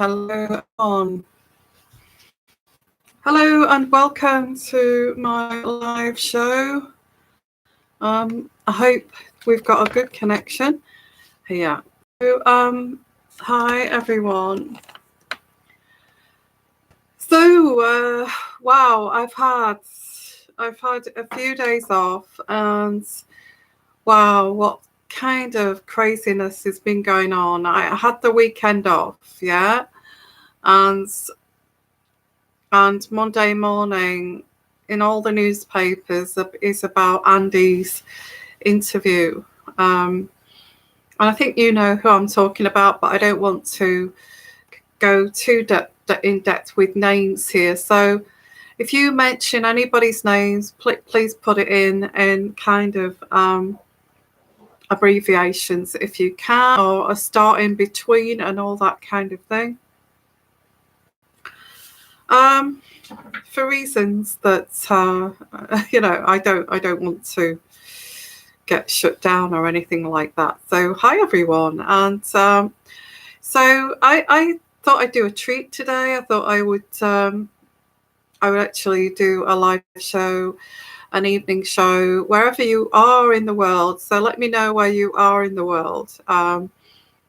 Hello on. Hello and welcome to my live show. I hope we've got a good connection here. So, hi everyone. So, wow, I've had a few days off, and wow, what kind of craziness has been going on. I had the weekend off, yeah, and Monday morning in all the newspapers is about Andy's interview. And I think you know who I'm talking about, but I don't want to go too in depth with names here. So if you mention anybody's names, please put it in kind of abbreviations if you can, or a start in between and all that kind of thing. For reasons that I don't want to get shut down or anything like that. So hi everyone, and so I thought I'd do a treat today. I thought I would actually do a live show, an evening show, wherever you are in the world. So let me know where you are in the world.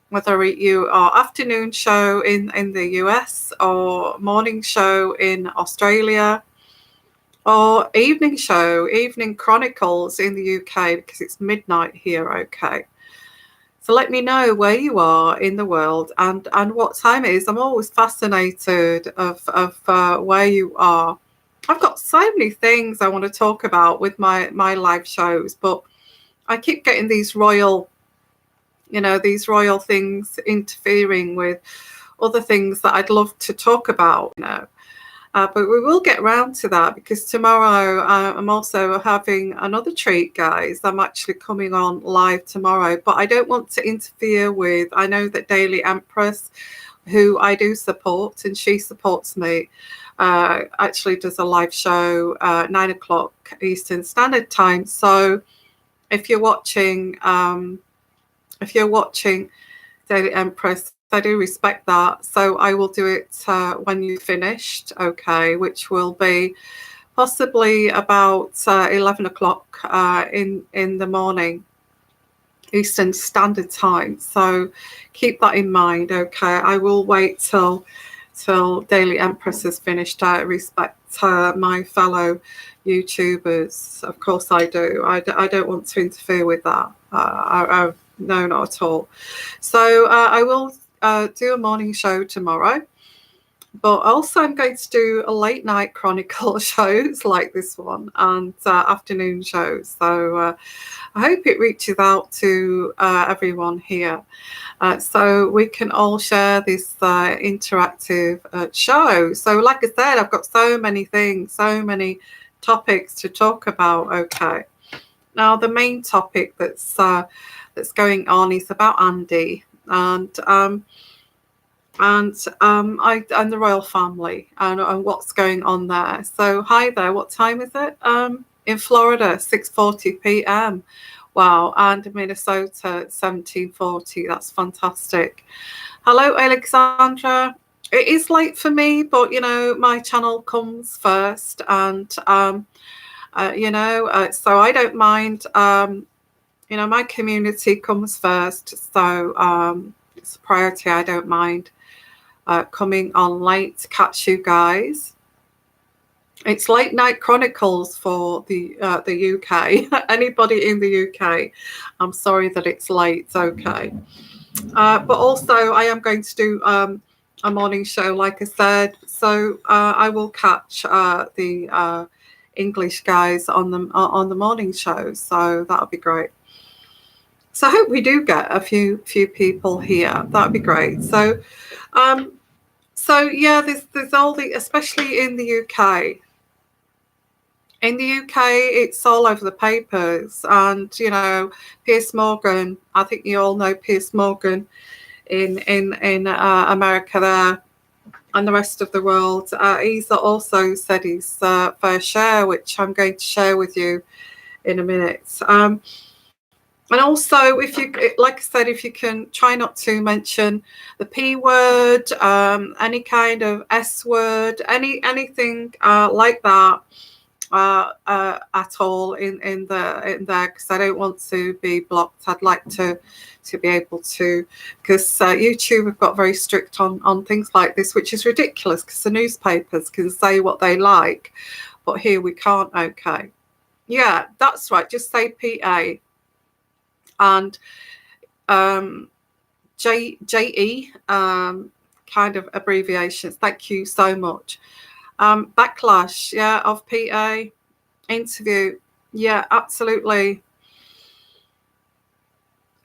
Whether you are afternoon show in the US, or morning show in Australia, or evening show, evening chronicles in the UK, because it's midnight here, okay? So let me know where you are in the world and what time it is. I'm always fascinated of where you are. I've got so many things I want to talk about with my live shows, but I keep getting these royal things interfering with other things that I'd love to talk about, but we will get round to that, because tomorrow I'm also having another treat, guys. I'm actually coming on live tomorrow, but I don't want to interfere with, I know that Daily Empress, who I do support, and she supports me, actually does a live show 9 o'clock Eastern Standard Time. So if you're watching Daily Empress, I do respect that. So I will do it when you've finished, okay, which will be possibly about 11 o'clock in the morning, Eastern Standard Time. So keep that in mind, okay. I will wait till Daily Empress has finished. I respect my fellow YouTubers. Of course I do. I don't want to interfere with that. No, not at all. So I will do a morning show tomorrow, but also I'm going to do a late night chronicle shows like this one, and afternoon shows. So I hope it reaches out to everyone here, so we can all share this interactive show. So like I said, I've got so many things, so many topics to talk about, okay. Now the main topic that's going on is about Andy and the royal family and what's going on there. So hi there, what time is it? In Florida, 6:40 p.m. Wow, and in Minnesota, 17:40. That's fantastic. Hello, Alexandra. It is late for me, but my channel comes first, and so I don't mind. My community comes first, so it's a priority. I don't mind coming on late to catch you guys. It's late night chronicles for the UK. Anybody in the UK, I'm sorry that it's late, okay. But also I am going to do a morning show, like I said. So I will catch the English guys on the morning show. So that'll be great. So I hope we do get a few people here. That'd be great. So yeah, there's all the, especially in the UK. In the UK, it's all over the papers, and Piers Morgan. I think you all know Piers Morgan in America there, and the rest of the world. He's also said his fair share, which I'm going to share with you in a minute. And also, if you, like I said, if you can try not to mention the P word, any kind of S word, anything like that at all in there, because I don't want to be blocked. I'd like to be able to, because YouTube have got very strict on things like this, which is ridiculous, because the newspapers can say what they like, but here we can't. Okay, yeah, that's right. Just say PA. And JE, kind of abbreviations. Thank you so much. Backlash, yeah, of PA interview. Yeah, absolutely.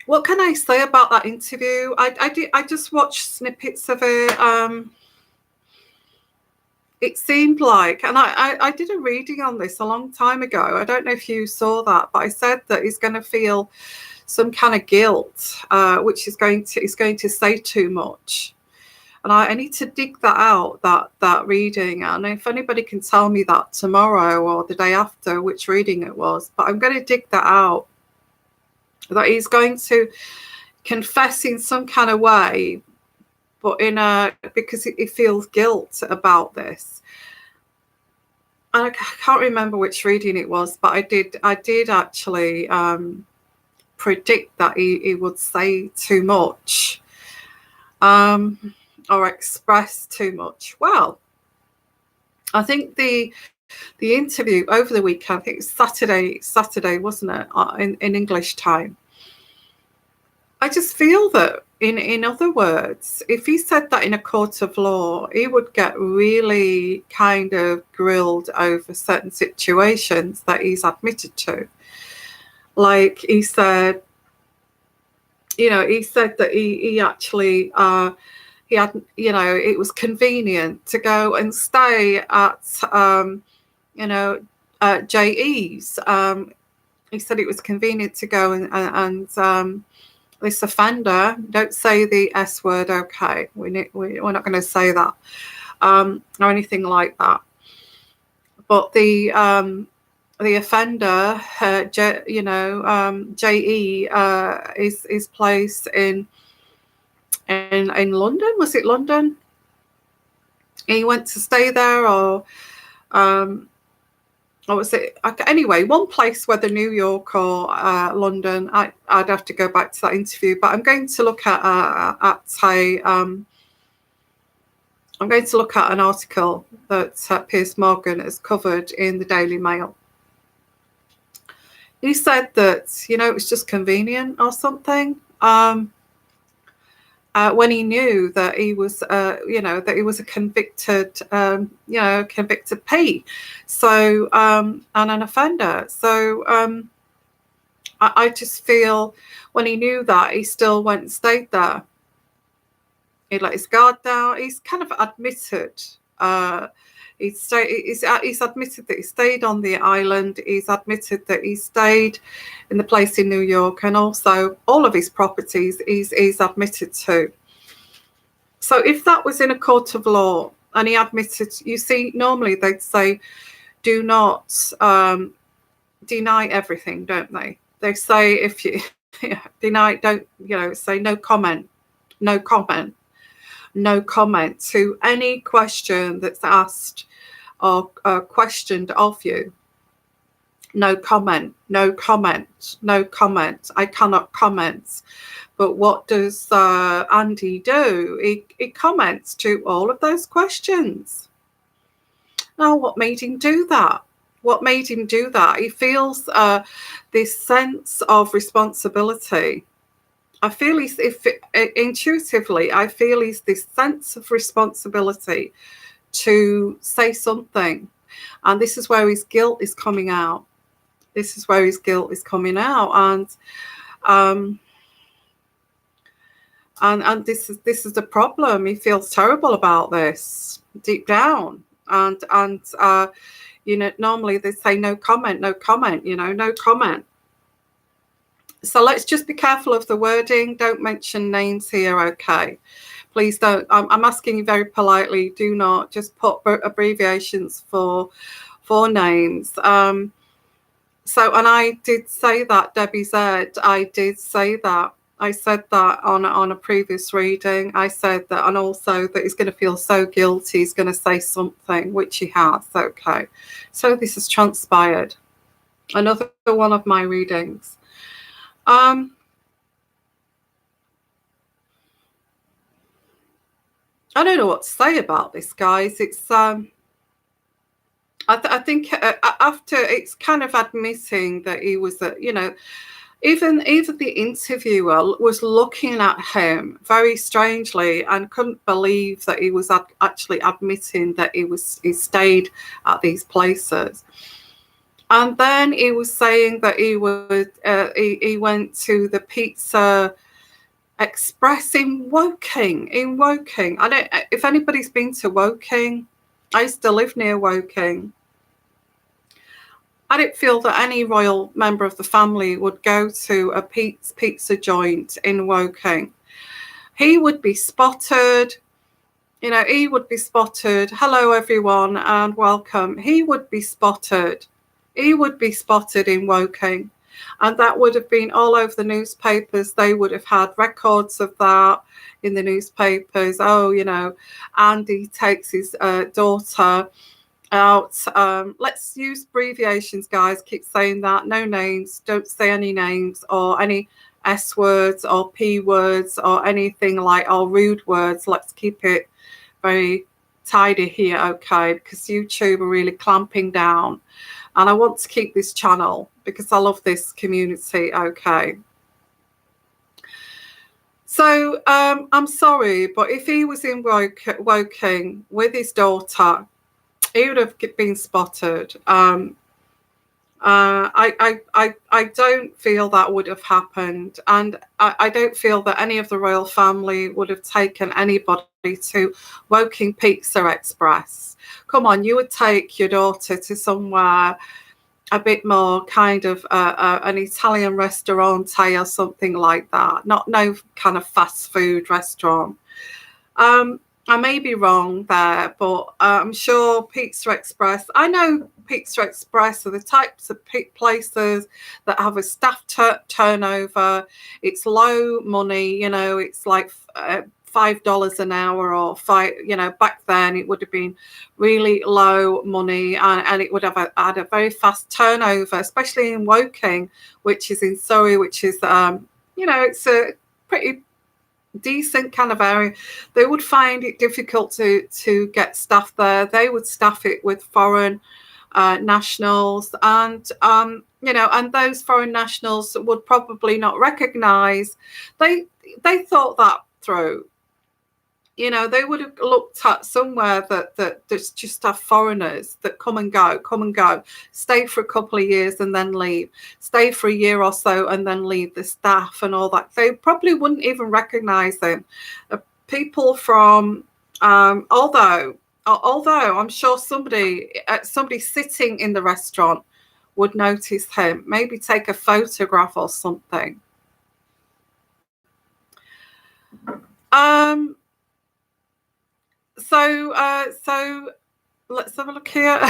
What can I say about that interview? I just watched snippets of it. It seemed like, and I did a reading on this a long time ago. I don't know if you saw that, but I said that he's going to feel some kind of guilt, which is going to say too much. And I need to dig that out, that reading. And if anybody can tell me that tomorrow or the day after, which reading it was, but I'm going to dig that out. That he's going to confess in some kind of way, but because he feels guilt about this. And I can't remember which reading it was, but I did actually predict that he would say too much, or express too much. Well, I think the interview over the weekend, I think it was Saturday, wasn't it, in English time. I just feel that, in other words, if he said that in a court of law, he would get really kind of grilled over certain situations that he's admitted to. Like he said, that he actually, he had, it was convenient to go and stay at, JE's. He said it was convenient to go and this offender, don't say the S word, okay? We're not going to say that, or anything like that. But the offender, JE, is placed in London. Was it London? He went to stay there, or was it? Anyway, one place, whether New York or London. I'd have to go back to that interview, but I'm going to look at I'm going to look at an article that Piers Morgan has covered in the Daily Mail. He said that, it was just convenient or something, when he knew that he was, that he was a convicted, convicted P, so, and an offender. So I just feel when he knew that, he still went and stayed there. He let his guard down. He's kind of admitted. He's admitted that he stayed on the island. He's admitted that he stayed in the place in New York, and also all of his properties he's admitted to. So if that was in a court of law and he admitted, you see, normally they'd say, do not deny everything, don't they? They say if you deny, don't, say no comment to any question that's asked or questioned of you. No comment. I cannot comment. But what does Andy do? He comments to all of those questions. Now, what made him do that? He feels this sense of responsibility. I feel intuitively, I feel he's this sense of responsibility to say something. And this is where his guilt is coming out. And this is the problem. He feels terrible about this deep down. And normally they say no comment. No comment. So let's just be careful of the wording. Don't mention names here, okay? Please don't. I'm asking you very politely. Do not just put abbreviations for names. So, and I did say that, Debbie said, I did say that. I said that on a previous reading. I said that, and also that he's going to feel so guilty, he's going to say something, which he has. Okay. So this has transpired. Another one of my readings. I don't know what to say about this, guys. It's I think after it's kind of admitting that he was, you know, even the interviewer was looking at him very strangely and couldn't believe that he was actually admitting that he stayed at these places. And then he was saying that he went to the Pizza Express in Woking. I don't, if anybody's been to Woking, I used to live near Woking. I didn't feel that any royal member of the family would go to a pizza joint in Woking. He would be spotted, you know, he would be spotted. Hello, everyone, and welcome. He would be spotted. He would be spotted in Woking. And that would have been all over the newspapers. They would have had records of that in the newspapers. Oh, you know, Andy takes his daughter out. Let's use abbreviations, guys. Keep saying that. No names. Don't say any names or any S words or P words or anything like, or rude words. Let's keep it very tidy here, okay? Because YouTube are really clamping down. And I want to keep this channel because I love this community, okay? So I'm sorry, but if he was in Woking with his daughter, he would have been spotted. I don't feel that would have happened, and I don't feel that any of the royal family would have taken anybody to Woking Pizza Express. Come on, you would take your daughter to somewhere a bit more kind of an Italian restaurante or something like that. No kind of fast food restaurant. I may be wrong there, but I'm sure Pizza Express, I know Pizza Express are the types of places that have a staff turnover. It's low money, you know, it's like $5 an hour or you know, back then it would have been really low money, and it would have had a very fast turnover, especially in Woking, which is in Surrey, which is, you know, it's a pretty decent kind of area. They would find it difficult to get staff there. They would staff it with foreign nationals, and you know, and those foreign nationals would probably not recognize. They thought that through. You know, they would have looked at somewhere that there's just have foreigners that come and go, stay for a couple of years and then leave, stay for a year or so and then leave, the staff and all that. They probably wouldn't even recognize them. People from, although I'm sure somebody sitting in the restaurant would notice him, maybe take a photograph or something. So let's have a look here.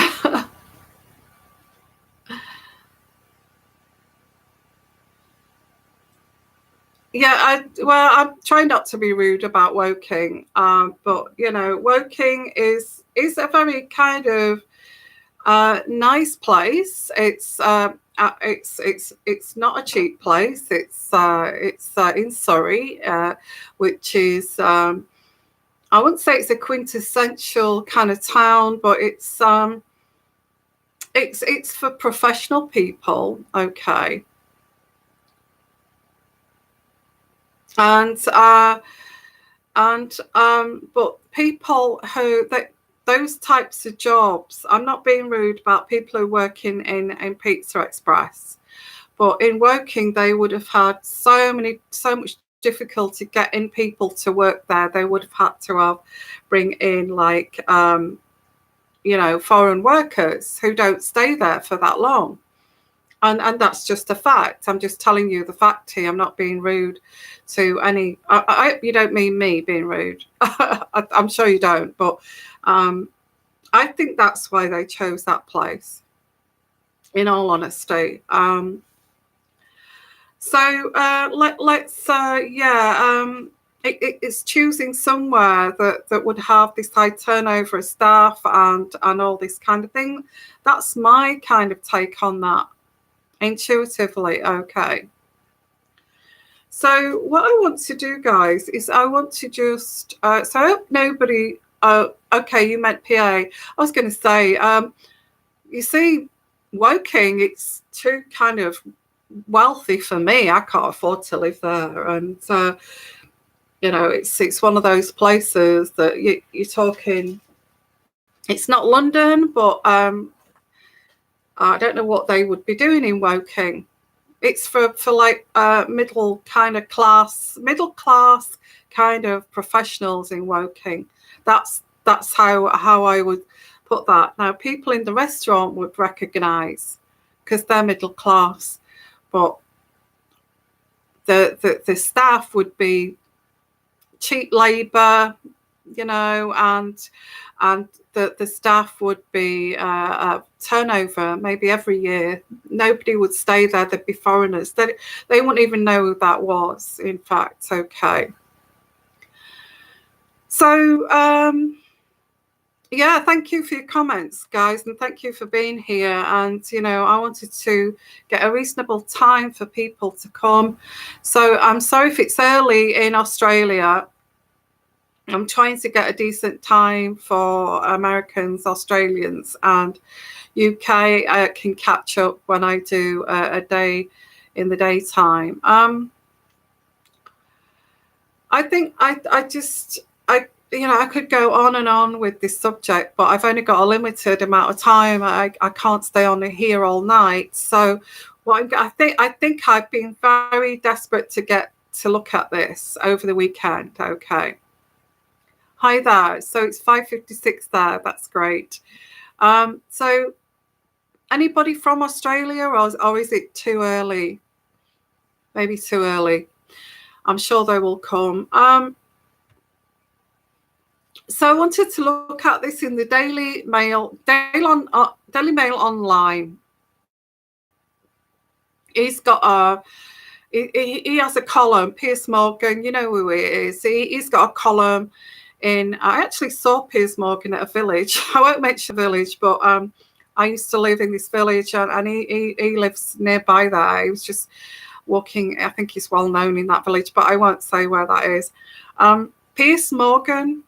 Yeah, I'm trying not to be rude about Woking, but you know, Woking is a very kind of nice place. It's not a cheap place. It's in Surrey, which is I wouldn't say it's a quintessential kind of town, but it's for professional people, okay. And but people who those types of jobs, I'm not being rude about people who work in Pizza Express, but in Woking they would have had so much difficulty getting people to work there. They would have had to bring in like you know, foreign workers who don't stay there for that long. And that's just a fact. I'm just telling you the fact here. I'm not being rude to any. You don't mean me being rude. I'm sure you don't. But I think that's why they chose that place. in all honesty. It's choosing somewhere that would have this high turnover of staff and all this kind of thing. That's my kind of take on that, intuitively. Okay. So what I want to do, guys, is I want to just so I hope nobody. Okay, you meant PA. I was going to say, you see, Woking, it's too kind of wealthy for me. I can't afford to live there, and you know, it's one of those places that you're talking. It's not London, but I don't know what they would be doing in Woking. It's for like middle class kind of professionals in Woking. That's how I would put that. Now, people in the restaurant would recognise because they're middle class, but the staff would be cheap labour, you know, and the staff would be turnover maybe every year. Nobody would stay there. There'd be foreigners. They wouldn't even know who that was, in fact. Okay. So, yeah, thank you for your comments, guys, and thank you for being here. And, you know, I wanted to get a reasonable time for people to come. So I'm sorry if it's early in Australia. I'm trying to get a decent time for Americans, Australians, and UK. I can catch up when I do a day in the daytime. I think you know, I could go on and on with this subject, but I've only got a limited amount of time. I can't stay on here all night. So I think I've been very desperate to get to look at this over the weekend. Okay. Hi there. So it's 5:56 there. That's great. So anybody from Australia, or is it too early? Maybe too early. I'm sure they will come. So I wanted to look at this in the Daily Mail online. He's got he has a column. Piers Morgan, you know who he is. He's got a column. I actually saw Piers Morgan at a village. I won't mention the village, but I used to live in this village, and he lives nearby there. He was just walking. I think he's well known in that village, but I won't say where that is. Piers Morgan.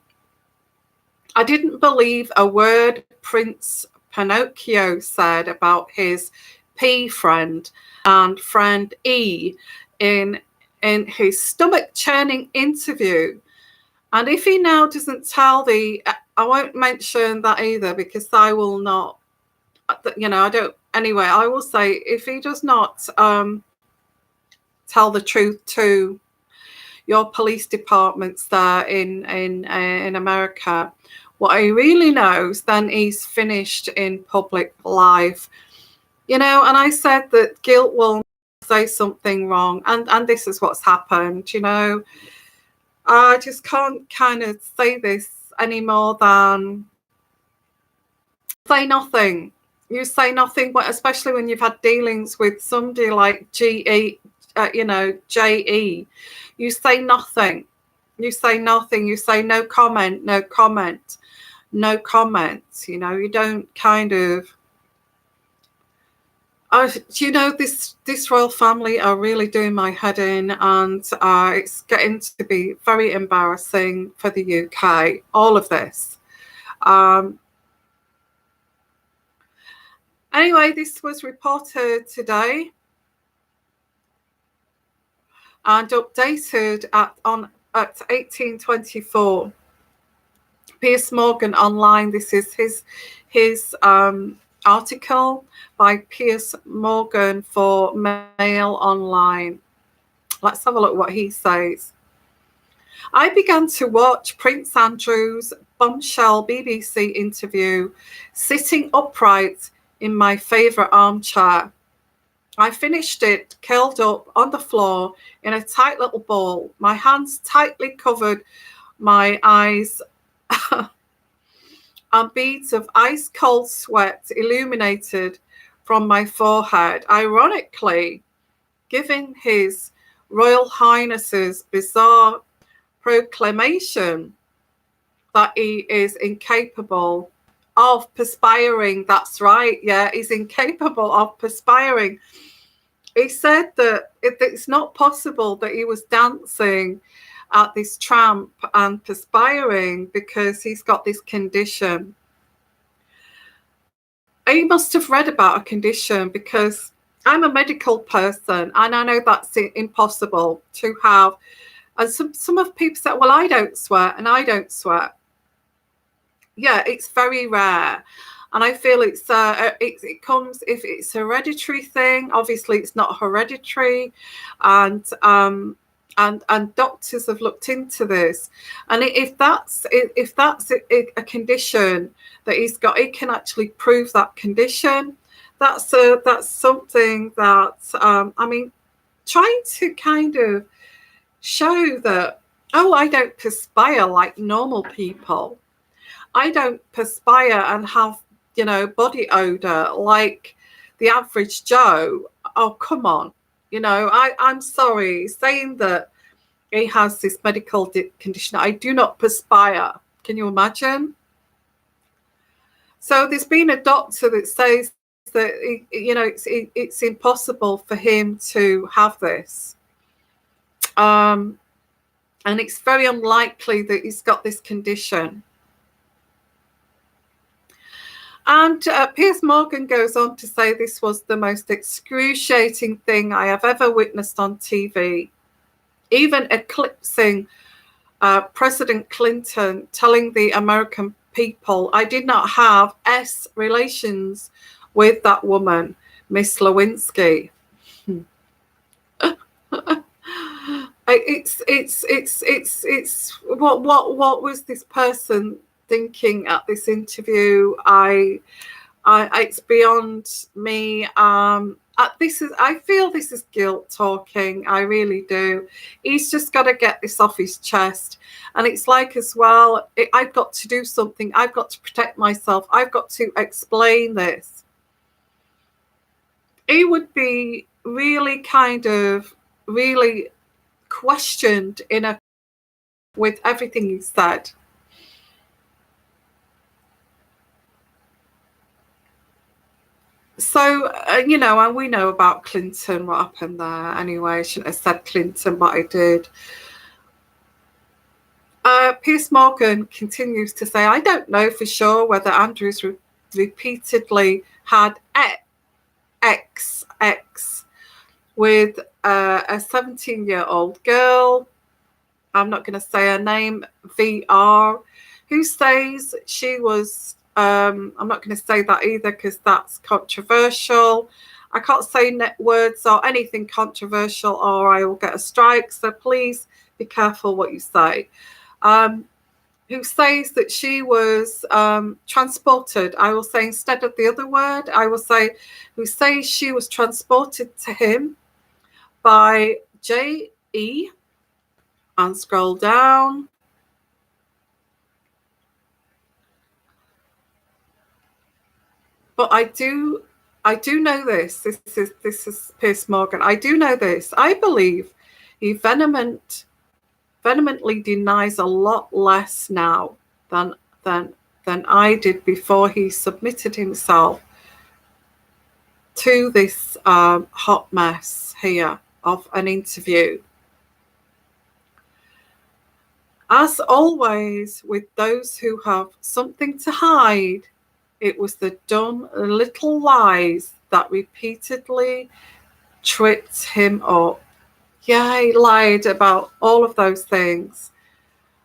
I didn't believe a word Prince Pinocchio said about his P friend and friend E in his stomach-churning interview. And if he now doesn't tell I won't mention that either, because I will not, you know, I don't, anyway, I will say if he does not tell the truth to your police departments there in America, what he really knows, then he's finished in public life. You know, and I said that guilt will say something wrong, and this is what's happened, you know. I just can't kind of say this any more than say nothing. You say nothing, but especially when you've had dealings with somebody like J.E., you say nothing. You say nothing. You say no comment, no comment, no comment. You know, you don't kind of. You know, this royal family are really doing my head in, and it's getting to be very embarrassing for the UK, all of this. Anyway, this was reported today and updated at 1824. Piers Morgan online. This is his article by Piers Morgan for Mail Online. Let's have a look what he says. I began to watch Prince Andrew's bombshell BBC interview sitting upright in my favourite armchair. I finished it curled up on the floor in a tight little ball, my hands tightly covered my eyes and beads of ice-cold sweat illuminated from my forehead, ironically giving His Royal Highness's bizarre proclamation that he is incapable of perspiring. That's right. Yeah, he's incapable of perspiring. He said that it's not possible that he was dancing at this tramp and perspiring because he's got this condition. He must have read about a condition, because I'm a medical person and I know that's impossible to have. And some of people say, well, I don't sweat and I don't sweat. Yeah, it's very rare. And I feel it comes, if it's a hereditary thing, obviously it's not hereditary. And doctors have looked into this. And if that's a condition that he's got, he can actually prove that condition. That's something that, I mean, trying to kind of show that, oh, I don't perspire like normal people. I don't perspire and have, body odor like the average Joe. Oh, come on. I'm sorry, saying that he has this medical condition. I do not perspire. Can you imagine? So there's been a doctor that says that, it's impossible for him to have this. And it's very unlikely that he's got this condition. And Piers Morgan goes on to say, this was the most excruciating thing I have ever witnessed on TV, even eclipsing President Clinton telling the American people, I did not have relations with that woman, Miss Lewinsky. It's what was this person thinking at this interview? It's beyond me. I feel this is guilt talking. I really do. He's just got to get this off his chest. And it's like, as well, I've got to do something. I've got to protect myself. I've got to explain this. He would be really questioned with everything he said. So, and we know about Clinton, what happened there. Anyway, I shouldn't have said Clinton, but I did. Piers Morgan continues to say, I don't know for sure whether Andrews repeatedly had X with a 17-year-old girl. I'm not going to say her name, VR, who says she was... I'm not going to say that either, because that's controversial. I can't say words or anything controversial or I will get a strike. So please be careful what you say. Who says that she was transported. I will say, instead of the other word, I will say, who says she was transported to him by J.E. and scroll down. But I do know this. This is Piers Morgan. I do know this. I believe he vehemently denies a lot less now than I did before he submitted himself to this hot mess here of an interview. As always, with those who have something to hide, it was the dumb little lies that repeatedly tripped him up. Yeah, he lied about all of those things.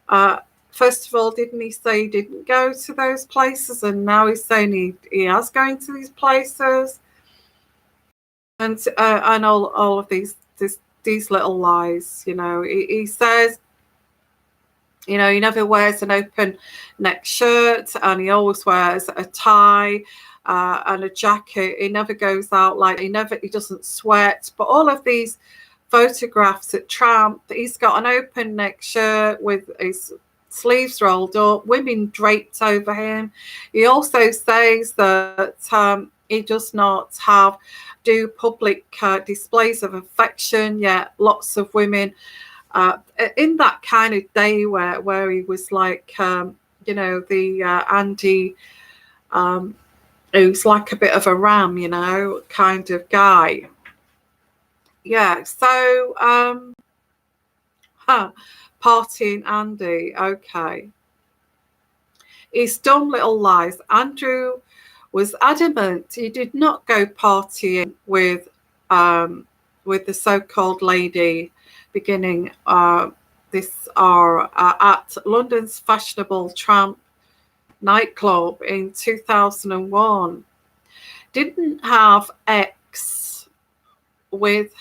First of all, didn't he say he didn't go to those places? And now he's saying he has going to these places. And all of these little lies, he says, he never wears an open neck shirt, and he always wears a tie and a jacket. He never goes out he doesn't sweat. But all of these photographs at Tramp, he's got an open neck shirt with his sleeves rolled up, women draped over him. He also says that He does not do public displays of affection, yet lots of women in that kind of day where he was like, the Andy, who's like a bit of a ram, kind of guy. Yeah, so, partying Andy, okay. His dumb little lies. Andrew was adamant he did not go partying with the so-called lady beginning at London's fashionable Tramp nightclub in 2001. Didn't have X with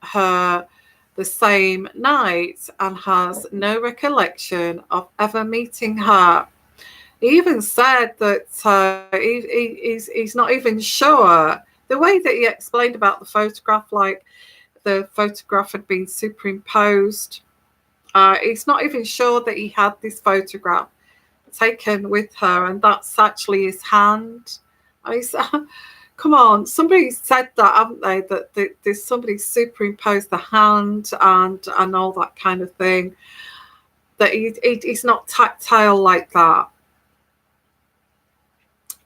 her the same night and has no recollection of ever meeting her. He even said that he's not even sure. The way that he explained about the photograph, like the photograph had been superimposed, he's not even sure that he had this photograph taken with her, and that's actually his hand. Come on, somebody said that, haven't they? That there's somebody superimposed the hand and all that kind of thing. That he's not tactile like that.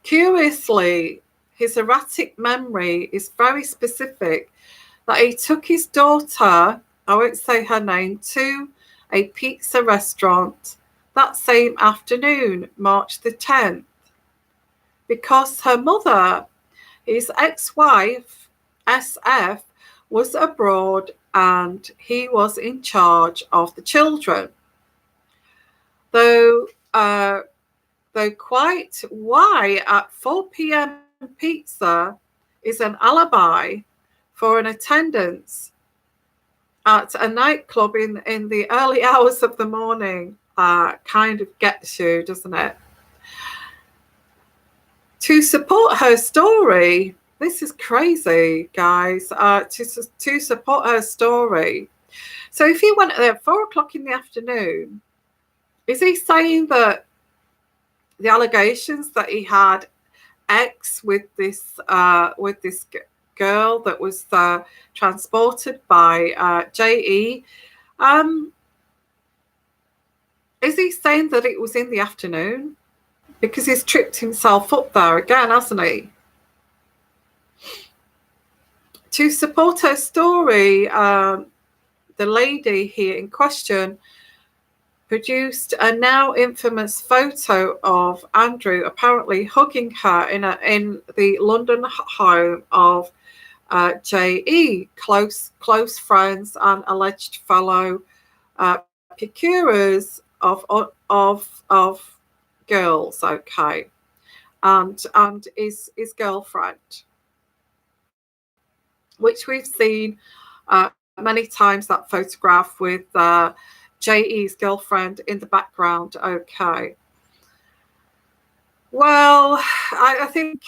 Curiously, his erratic memory is very specific, that he took his daughter, I won't say her name, to a pizza restaurant that same afternoon, March the 10th, because her mother, his ex-wife, SF, was abroad and he was in charge of the children. Though quite why at 4 p.m. pizza is an alibi for an attendance at a nightclub in the early hours of the morning kind of gets you, doesn't it? To support her story, this is crazy, guys, to support her story. So if he went there at 4 o'clock in the afternoon, is he saying that the allegations that he had X with this girl that was transported by JE, is he saying that it was in the afternoon? Because he's tripped himself up there again, hasn't he? To support her story, the lady here in question produced a now infamous photo of Andrew apparently hugging her in the London home of JE, close friends and alleged fellow procurers of girls, okay, and his girlfriend, which we've seen many times, that photograph with JE's girlfriend in the background, okay. Well, I think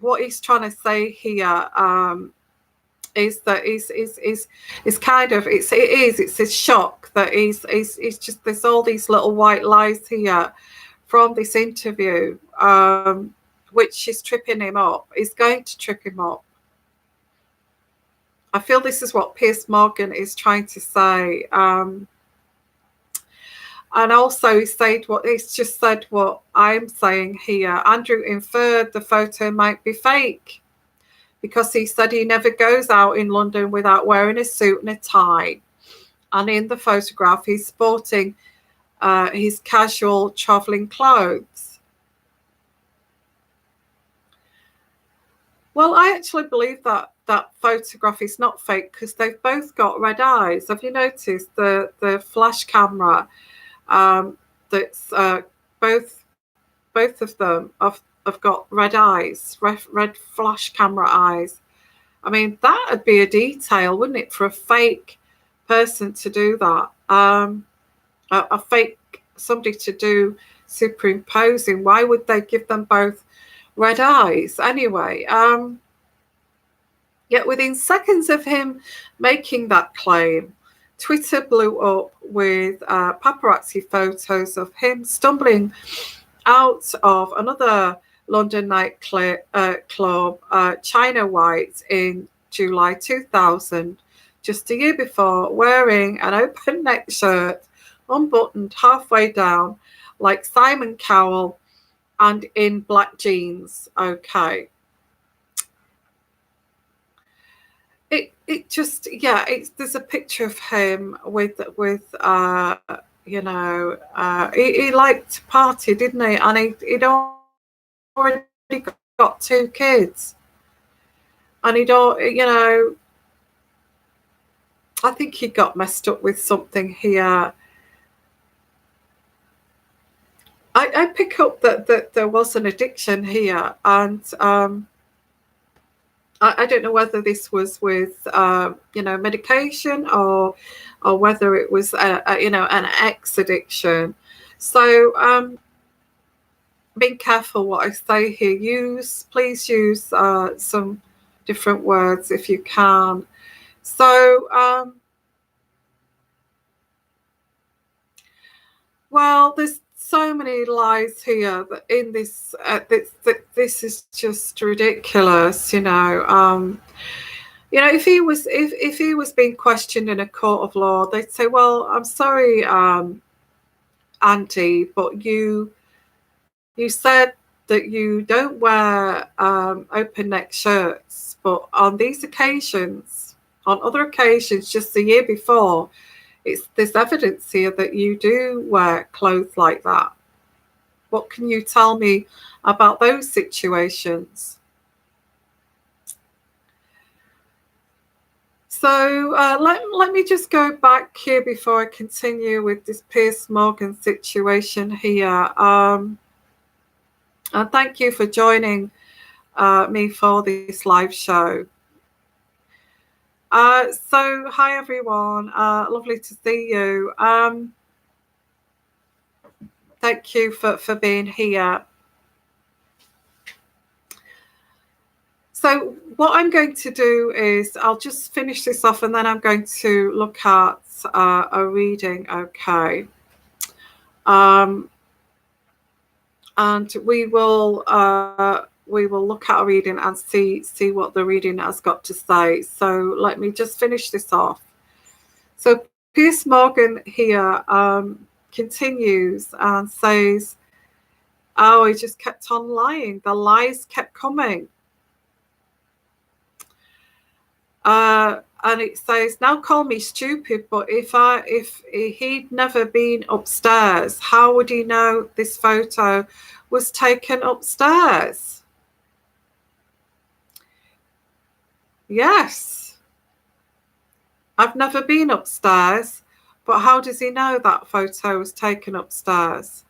what he's trying to say here is that it's kind of it's a shock that he's just, there's all these little white lies here from this interview, which is tripping him up. Is going to trip him up. I feel this is what Piers Morgan is trying to say. And also he's just said what I'm saying here. Andrew inferred the photo might be fake because he said he never goes out in London without wearing a suit and a tie. And in the photograph, he's sporting his casual traveling clothes. Well, I actually believe that photograph is not fake because they've both got red eyes. Have you noticed the flash camera? That's both of them have got red eyes, red flash camera eyes. I mean, that would be a detail, wouldn't it, for a fake person to do that? A fake somebody to do superimposing. Why would they give them both red eyes anyway? Yet within seconds of him making that claim, Twitter blew up with paparazzi photos of him stumbling out of another London nightclub China White in July 2000, just a year before, wearing an open neck shirt, unbuttoned halfway down, like Simon Cowell, and in black jeans. Okay. It just, yeah, there's a picture of him with he liked to party, didn't he? And he'd already got 2 kids, and I think he got messed up with something here. I pick up that there was an addiction here, and I don't know whether this was with medication or whether it was an ex addiction. So being careful what I say here. Please use some different words if you can. So well, there's so many lies here that in this. This is just ridiculous. If he was being questioned in a court of law, they'd say, "Well, I'm sorry, Andy, but you said that you don't wear open neck shirts, but on other occasions, just the year before." There's evidence here that you do wear clothes like that. What can you tell me about those situations? So let me just go back here before I continue with this Piers Morgan situation here. And thank you for joining me for this live show. So hi everyone, lovely to see you. Thank you for being here. So what I'm going to do is I'll just finish this off, and then I'm going to look at a reading. Okay. And we will look at a reading and see what the reading has got to say. So let me just finish this off. So Piers Morgan here continues and says, oh, he just kept on lying. The lies kept coming. And it says, now call me stupid, but if he'd never been upstairs, how would he know this photo was taken upstairs? Yes. I've never been upstairs, but how does he know that photo was taken upstairs?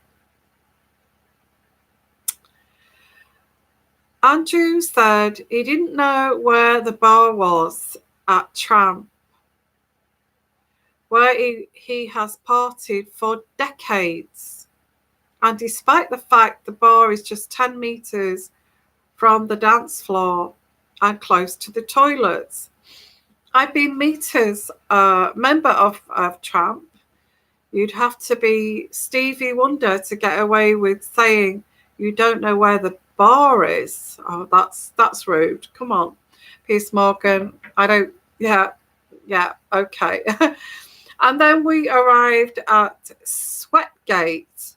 Andrew said he didn't know where the bar was at Tramp, where he has partied for decades. And despite the fact the bar is just 10 meters from the dance floor and close to the toilets. I've been meters member of Tramp. You'd have to be Stevie Wonder to get away with saying you don't know where the bar is. Oh, that's rude. Come on, Piers Morgan. Yeah, okay. And then we arrived at Sweatgate,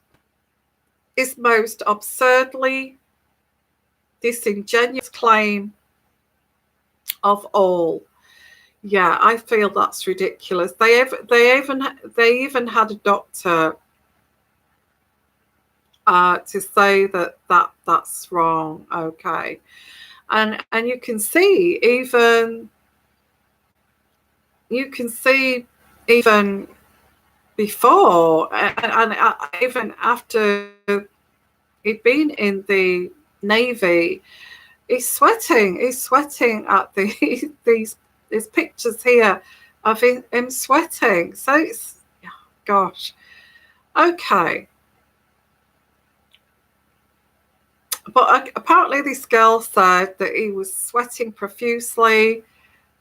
his most absurdly disingenuous claim of all. Yeah, I feel that's ridiculous. They even had a doctor to say that's wrong. Okay, and you can see even before and even after he'd been in the Navy, he's sweating at these pictures here of him sweating. So it's, gosh, okay. But apparently this girl said that he was sweating profusely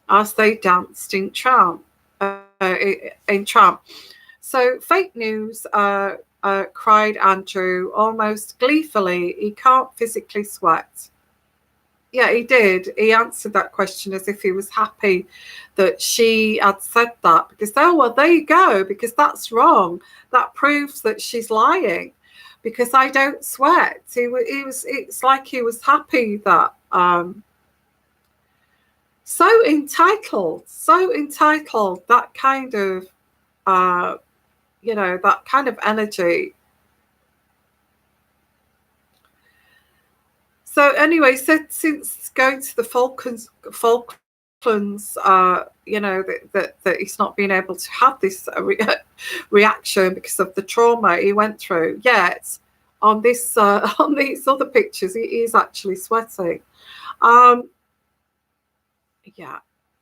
as they danced in Tramp. So fake news cried Andrew almost gleefully. He can't physically sweat. Yeah, he did. He answered that question as if he was happy that she had said that, because, oh, well, there you go, because that's wrong. That proves that she's lying, because I don't sweat. It's like he was happy that, so entitled, that kind of, that kind of energy. So anyway, so since going to the Falklands, that he's not been able to have this reaction because of the trauma he went through. Yet on this on these other pictures, he is actually sweating. Yeah.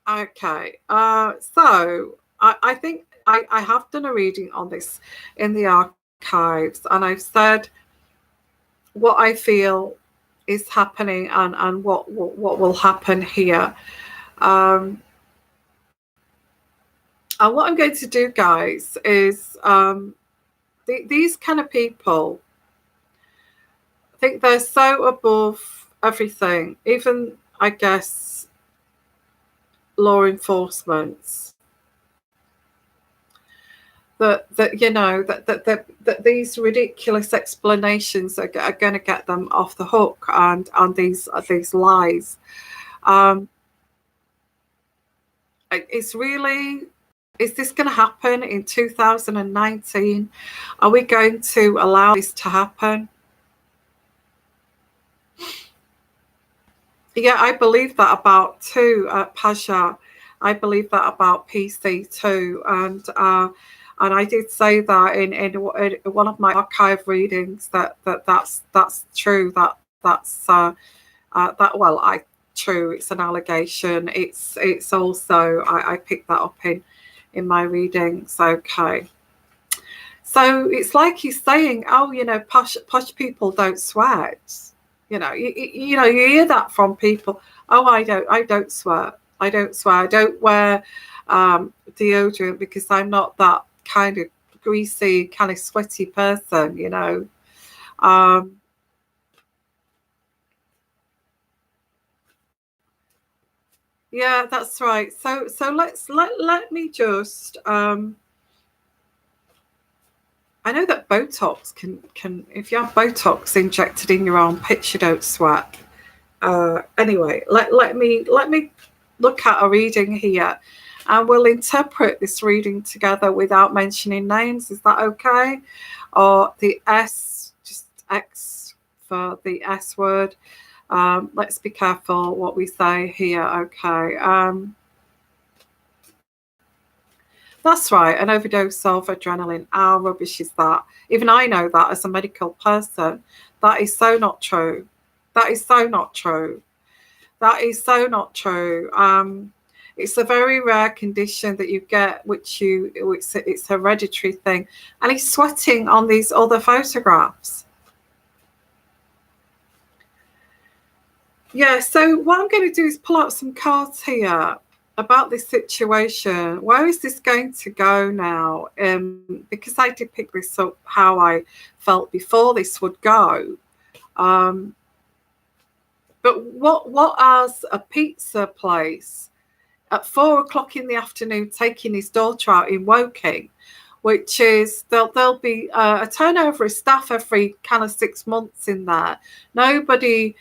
Okay. So I think I have done a reading on this in the archives, and I've said what I feel is happening and what will happen here. And what I'm going to do, guys, is these kind of people, I think they're so above everything, even, I guess, law enforcement, that these ridiculous explanations are going to get them off the hook, and these lies. It's really, is this going to happen in 2019? Are we going to allow this to happen? Yeah, I believe that about too, Pasha. I believe that about PC too, and I did say that in one of my archive readings that's true. True. It's an allegation. It's also, I picked that up in my readings. Okay. So it's like he's saying, oh, posh people don't sweat. You hear that from people. Oh, I don't sweat. I don't swear. I don't wear deodorant because I'm not that kind of greasy, kind of sweaty person. Yeah, that's right. So let me just. I know that Botox can if you have Botox injected in your armpits, you don't sweat. Anyway, let me look at a reading here, and we'll interpret this reading together without mentioning names. Is that okay? Or the S, just X for the S word. Let's be careful what we say here. Okay. That's right, an overdose of adrenaline. How rubbish is that? Even I know that as a medical person. That is so not true. That is so not true. That is so not true. It's a very rare condition that you get, it's a hereditary thing. And he's sweating on these other photographs. Yeah, so what I'm going to do is pull out some cards here about this situation. Where is this going to go now? Because I did pick this up how I felt before this would go. But what as a pizza place at 4 o'clock in the afternoon taking his daughter out in Woking, which is there'll be a turnover of staff every kind of 6 months in there. Nobody,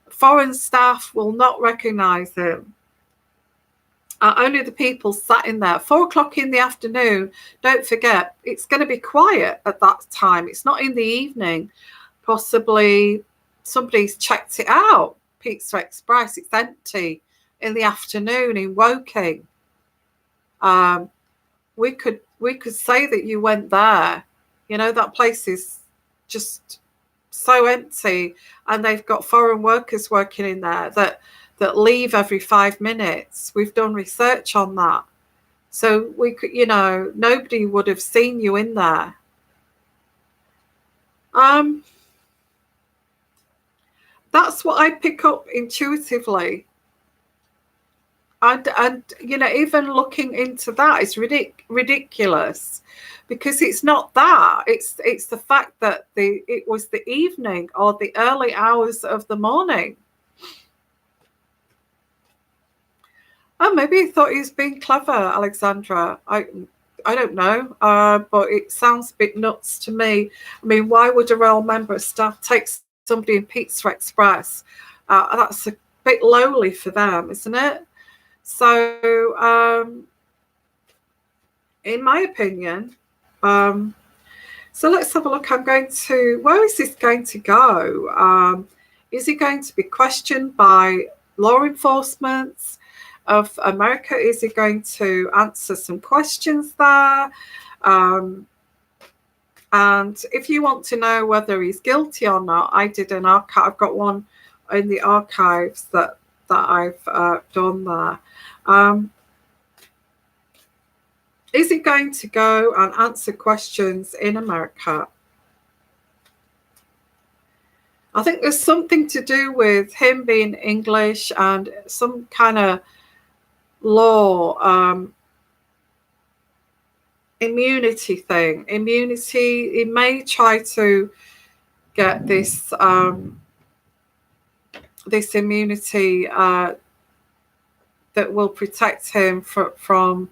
foreign staff will not recognise him. Only the people sat in there. 4 o'clock in the afternoon, don't forget, it's going to be quiet at that time. It's not in the evening. Possibly somebody's checked it out. Pizza Express, it's empty in the afternoon in Woking. We could say that you went there. That place is just so empty, and they've got foreign workers working in there that leave every 5 minutes. We've done research on that. So we could, nobody would have seen you in there. That's what I pick up intuitively. And you know, even looking into that is ridiculous, because it's not that, it's the fact that it was the evening or the early hours of the morning. Oh, maybe he thought he was being clever, Alexandra. I don't know, but it sounds a bit nuts to me. I mean, why would a Royal member of staff take somebody in Pizza Express? That's a bit lowly for them, isn't it? So, in my opinion, so let's have a look. Where is this going to go? Is he going to be questioned by law enforcement of America? Is he going to answer some questions there? And if you want to know whether he's guilty or not, I did an archive. I've got one in the archives that I've done there. Is he going to go and answer questions in America? I think there's something to do with him being English and some kind of law immunity thing. Immunity, he may try to get this this immunity that will protect him from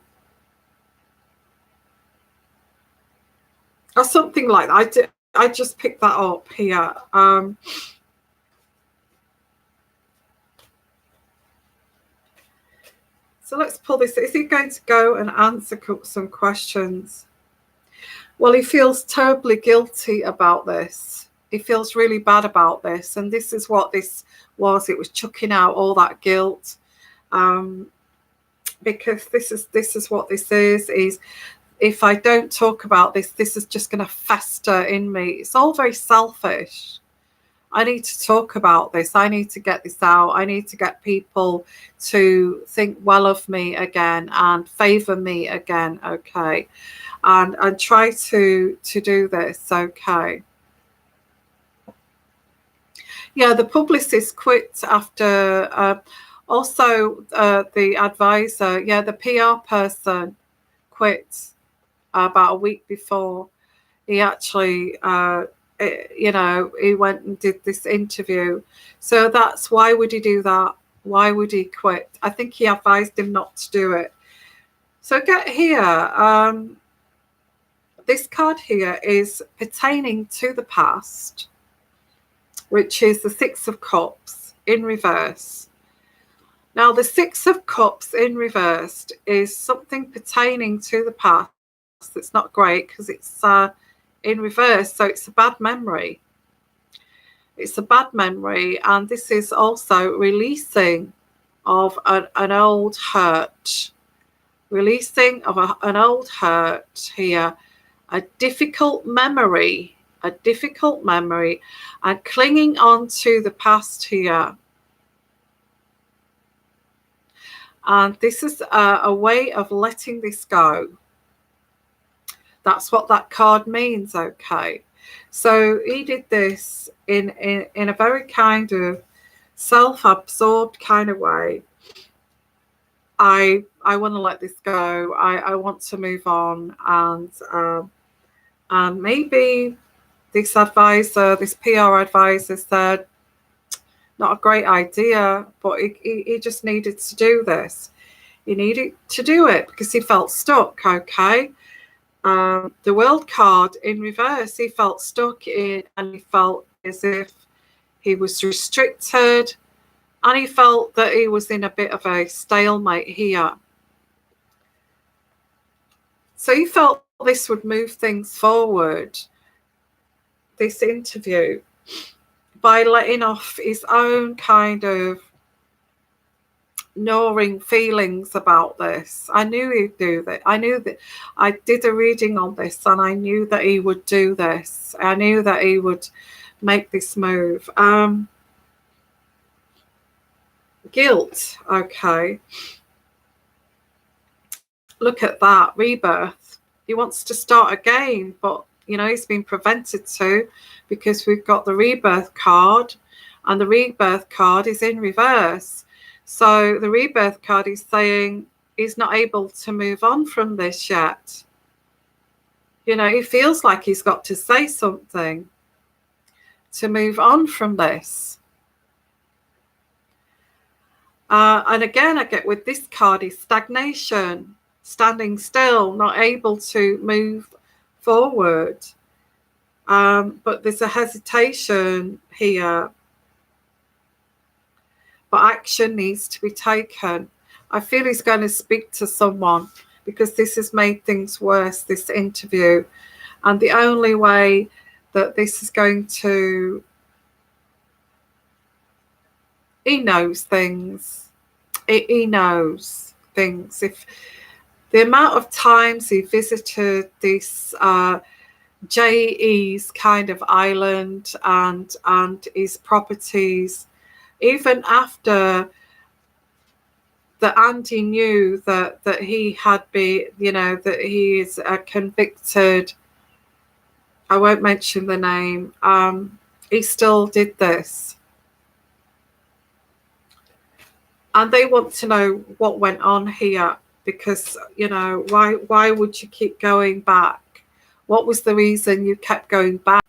or something like that. I just picked that up here. So let's pull this. Is he going to go and answer some questions? Well, he feels terribly guilty about this. He feels really bad about this. And this is what this was. It was chucking out all that guilt. Because this is what this is if I don't talk about this, this is just going to fester in me. It's all very selfish. I need to talk about this. I need to get this out. I need to get people to think well of me again and favor me again, okay? And try to do this, okay? Yeah, the publicist quit after, also the advisor, yeah, the PR person quit about a week before. He actually you know, he went and did this interview. So that's why would he do that? Why would he quit? I think he advised him not to do it. So get here. This card here is pertaining to the past, which is the Six of Cups in reverse. Now, the Six of Cups in reversed is something pertaining to the past that's not great because it's in reverse, so it's a bad memory. It's a bad memory, and this is also releasing of an old hurt. Releasing of an old hurt here, a difficult memory, and clinging on to the past here. And this is a way of letting this go. That's what that card means, okay? So he did this in a very kind of self-absorbed kind of way. I want to let this go. I want to move on, and maybe this advisor, this PR advisor said, not a great idea, but he just needed to do this. He needed to do it because he felt stuck, okay? The World card in reverse, he felt stuck in, and he felt as if he was restricted, and he felt that he was in a bit of a stalemate here. So he felt this would move things forward, this interview, by letting off his own kind of gnawing feelings about this. I knew he'd do that. I knew that I did a reading on this, and I knew that he would do this. I knew that he would make this move. Guilt, okay. Look at that, rebirth. He wants to start again, but you know, he's been prevented to because we've got the rebirth card, and the rebirth card is in reverse. So the rebirth card is saying he's not able to move on from this yet. You know, he feels like he's got to say something to move on from this. And again, I get with this card is stagnation, standing still, not able to move forward. But there's a hesitation here. But action needs to be taken. I feel he's going to speak to someone because this has made things worse, this interview. And the only way that this is going to... He knows things. He knows things. If the amount of times he visited this JE's kind of island and his properties, even after that Andy knew that he had been, you know, that he is a convicted, I won't mention the name, he still did this. And they want to know what went on here, because, you know, why would you keep going back? What was the reason you kept going back?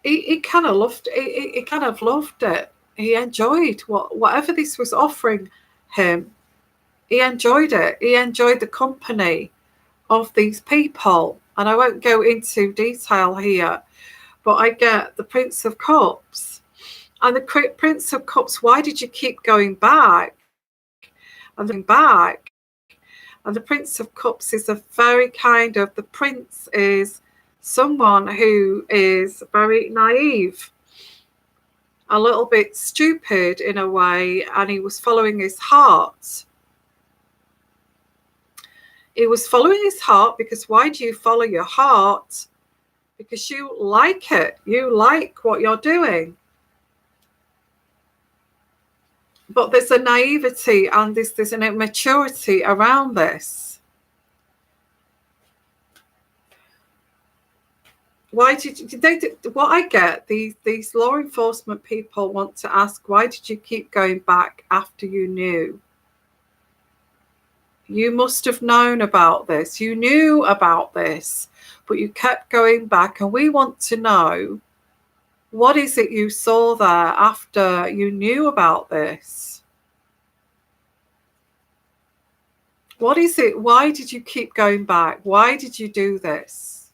He kind of loved it. He kind of loved it. He enjoyed whatever this was offering him. He enjoyed it. He enjoyed the company of these people. And I won't go into detail here, but I get the Prince of Cups. And the Prince of Cups, why did you keep going back? And going back. And the Prince of Cups is a very kind of, the prince is someone who is very naive, a little bit stupid in a way, and he was following his heart. He was following his heart because why do you follow your heart? Because you like it. You like what you're doing. But there's a naivety and there's an immaturity around this. Why did they? What I get, these law enforcement people want to ask, why did you keep going back after you knew? You must have known about this. You knew about this, but you kept going back. And we want to know, what is it you saw there after you knew about this? What is it? Why did you keep going back? Why did you do this?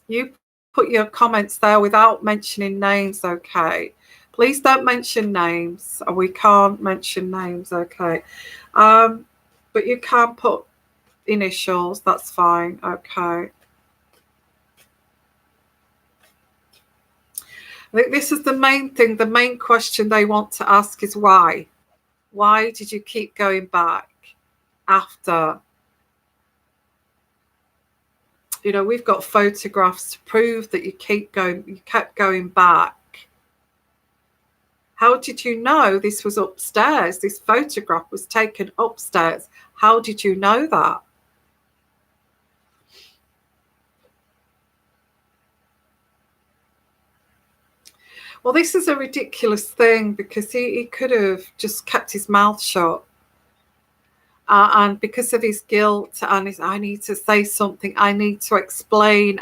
You put your comments there without mentioning names, okay? Please don't mention names. We can't mention names, okay? But you can put initials, that's fine, okay? I think this is the main thing, the main question they want to ask is why? Why did you keep going back after? You know, we've got photographs to prove that you kept going back. How did you know this was upstairs? This photograph was taken upstairs. How did you know that? Well, this is a ridiculous thing because he could have just kept his mouth shut. And because of his guilt and his, I need to say something, I need to explain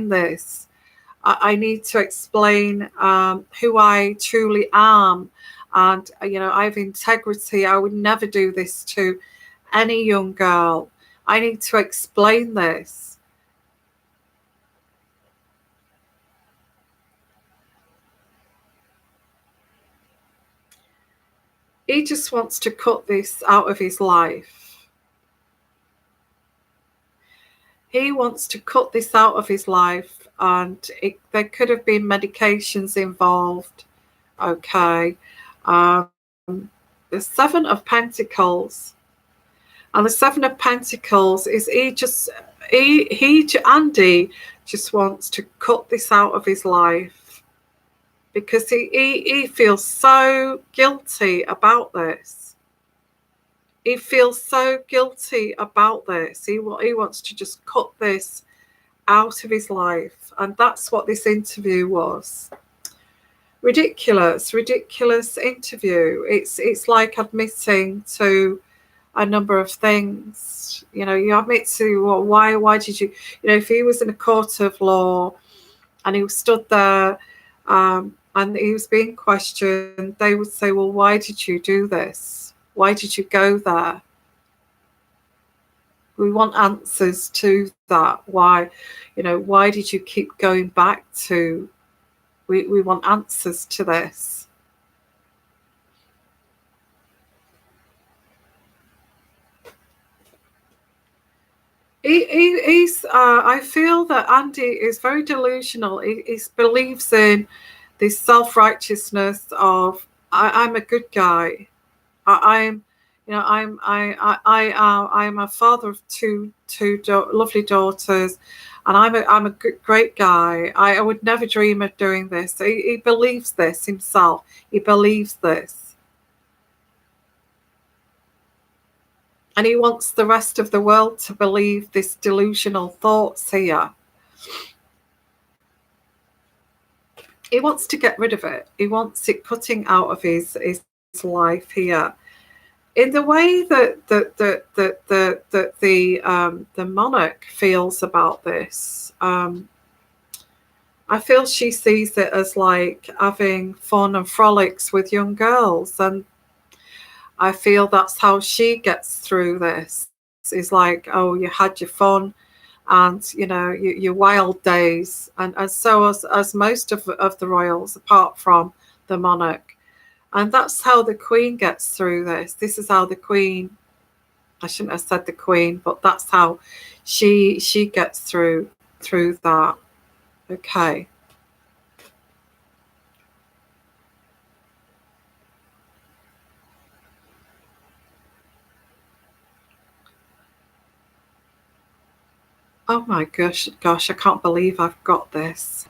this. I need to explain who I truly am. And, you know, I have integrity. I would never do this to any young girl. I need to explain this. He just wants to cut this out of his life. He wants to cut this out of his life, and there could have been medications involved. Okay. The Seven of Pentacles. And the Seven of Pentacles is Andy just wants to cut this out of his life. Because he feels so guilty about this. He feels so guilty about this. He wants to just cut this out of his life. And that's what this interview was. Ridiculous interview. It's like admitting to a number of things. You know, you admit to, well, why did you, you know, if he was in a court of law and he was stood there and he was being questioned, they would say, well, why did you do this? Why did you go there? We want answers to that. Why, you know, why did you keep going back to, we want answers to this. He's. I feel that Andy is very delusional. He believes in this self-righteousness of I'm a good guy. I'm, you know, I'm a father of two lovely daughters, and I'm a great guy. I would never dream of doing this. He believes this himself. He believes this. And he wants the rest of the world to believe this delusional thoughts here. He wants to get rid of it. He wants it cutting out of his life here. In the way that the monarch feels about this, I feel she sees it as like having fun and frolics with young girls, and I feel that's how she gets through this. Is like, oh, you had your fun, and you know your wild days, and so as most of the royals, apart from the monarch, and that's how the Queen gets through this. This is how the Queen. I shouldn't have said the Queen, but that's how she gets through that. Okay. Oh my gosh, I can't believe I've got this.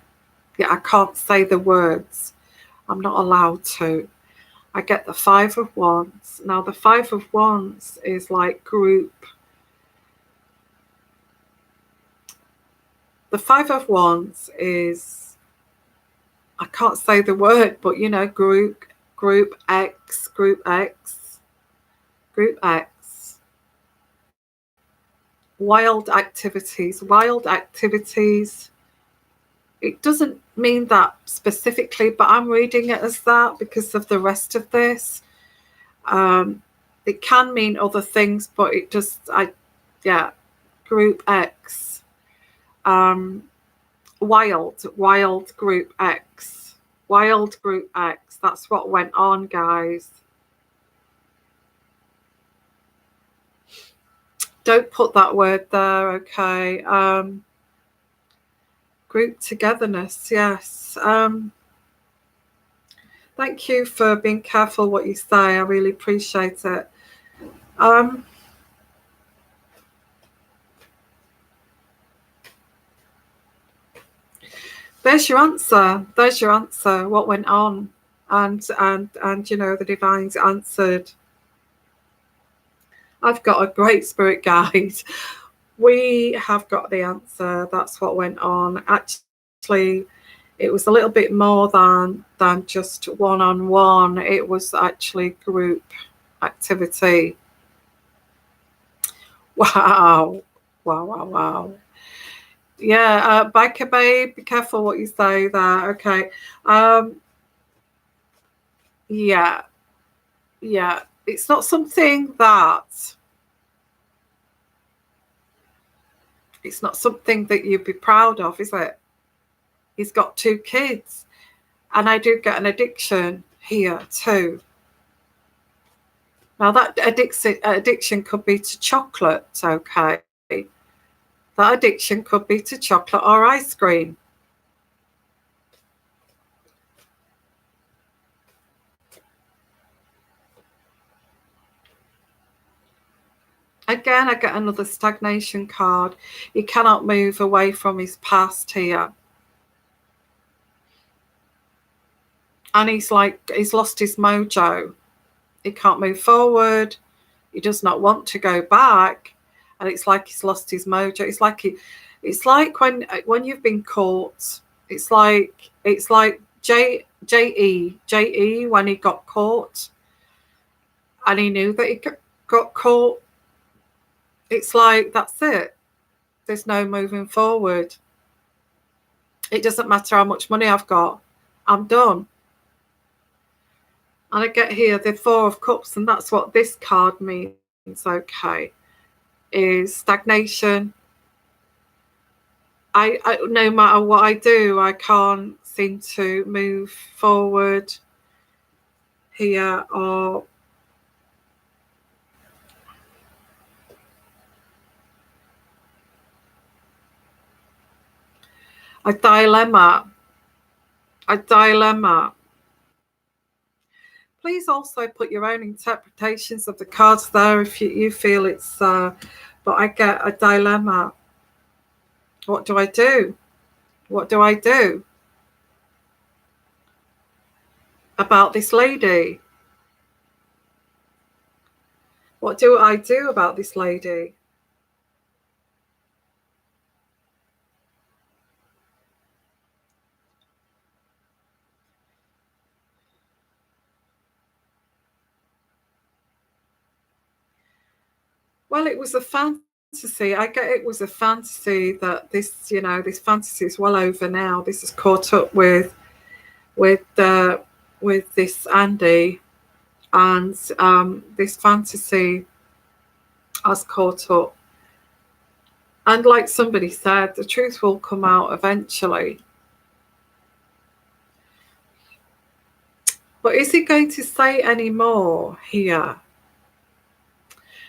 Yeah, I can't say the words. I'm not allowed to. I get the Five of Wands. Now, the Five of Wands is like group. The Five of Wands is, I can't say the word, but you know, group X. Wild activities. It doesn't mean that specifically, but I'm reading it as that because of the rest of this. It can mean other things, but it just, group X. Wild group X. Wild group X. That's what went on, guys. Don't put that word there, okay? Group togetherness, yes. Thank you for being careful what you say. I really appreciate it. There's your answer. There's your answer. What went on? And you know, the divines answered. I've got a great spirit guide. We have got the answer. That's what went on. Actually, it was a little bit more than just one-on-one. It was actually group activity. Wow. Yeah, biker babe, be careful what you say there. Okay. Yeah. It's not something that you'd be proud of, is it? He's got 2 kids, and I do get an addiction here too. Now that addiction could be to chocolate, okay? That addiction could be to chocolate or ice cream. Again, I get another stagnation card. He cannot move away from his past here. And he's lost his mojo. He can't move forward. He does not want to go back. And it's like he's lost his mojo. It's like It's like when you've been caught. It's like J.E. when he got caught, and he knew that he got caught. It's like, that's it. There's no moving forward. It doesn't matter how much money I've got. I'm done. And I get here the Four of Cups, and that's what this card means. Okay, is stagnation. I no matter what I do, I can't seem to move forward here, or a dilemma. A dilemma. Please also put your own interpretations of the cards there if you feel it's, but I get a dilemma. What do I do? What do I do about this lady? What do I do about this lady? Well, it was a fantasy. I get it was a fantasy that this, this fantasy is well over now. This is caught up with this Andy, and this fantasy has caught up. And like somebody said, the truth will come out eventually. But is he going to say any more here?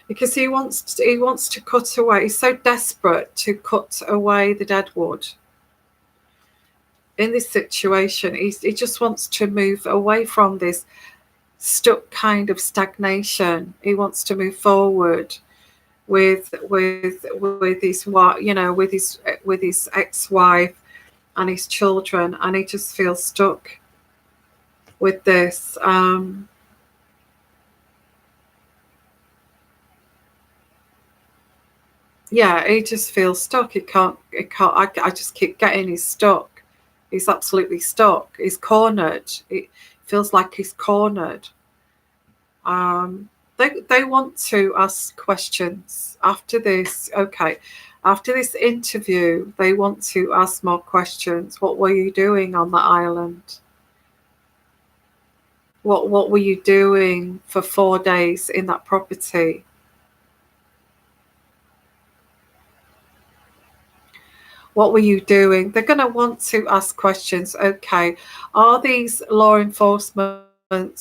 Because he wants to cut away. He's so desperate to cut away the dead wood. In this situation, he just wants to move away from this stuck kind of stagnation. He wants to move forward with his with his ex-wife and his children, and he just feels stuck with this. Yeah, he just feels stuck. He can't. I just keep getting he's stuck. He's absolutely stuck. He's cornered. It feels like he's cornered. They want to ask questions after this. Okay, after this interview, they want to ask more questions. What were you doing on the island? What were you doing for 4 days in that property? What were you doing? They're going to want to ask questions. Okay, are these law enforcement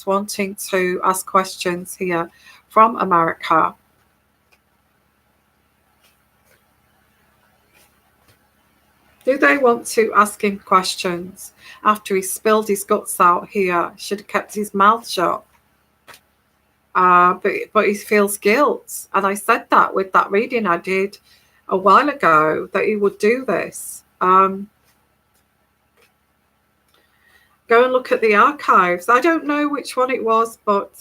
wanting to ask questions here from America? Do they want to ask him questions after he spilled his guts out here? Should have kept his mouth shut. But he feels guilt. And I said that with that reading I did a while ago, that he would do this. Go and look at the archives. I don't know which one it was, but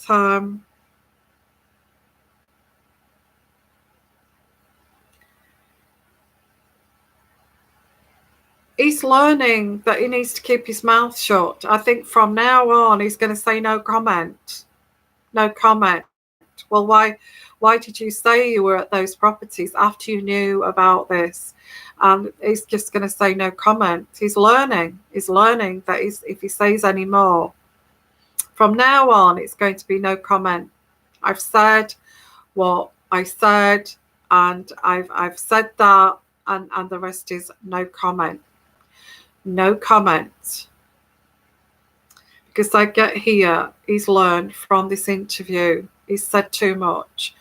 he's learning that he needs to keep his mouth shut. I think from now on he's going to say no comment. No comment. Well, why did you say you were at those properties after you knew about this? He's just going to say no comment. He's learning that if he says any more, from now on, it's going to be no comment. I've said what I said, and I've said that, and the rest is no comment. No comment. Because I get here, he's learned from this interview. He's said too much.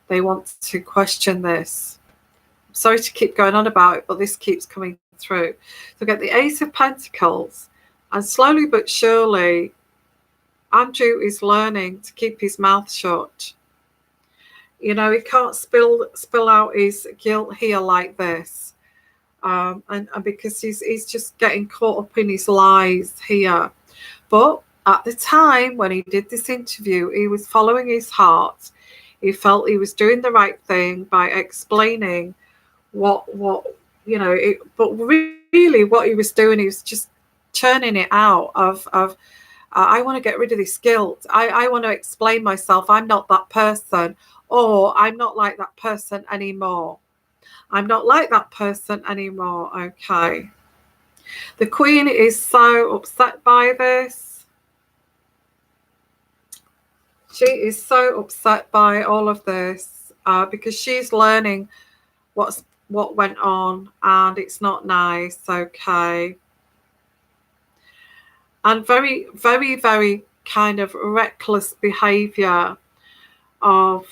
They want to question this. I'm sorry to keep going on about it, but this keeps coming through. So get the Ace of Pentacles, and slowly but surely, Andrew is learning to keep his mouth shut. He can't spill out his guilt here like this, and because he's just getting caught up in his lies here. But at the time when he did this interview, he was following his heart. He felt he was doing the right thing by explaining what you know, but really what he was doing, he was just churning it out of I want to get rid of this guilt. I want to explain myself. I'm not that person, or I'm not like that person anymore. I'm not like that person anymore. Okay. The Queen is so upset by this. She is so upset by all of this because she's learning what went on, and it's not nice. Okay. And very, very, very kind of reckless behavior of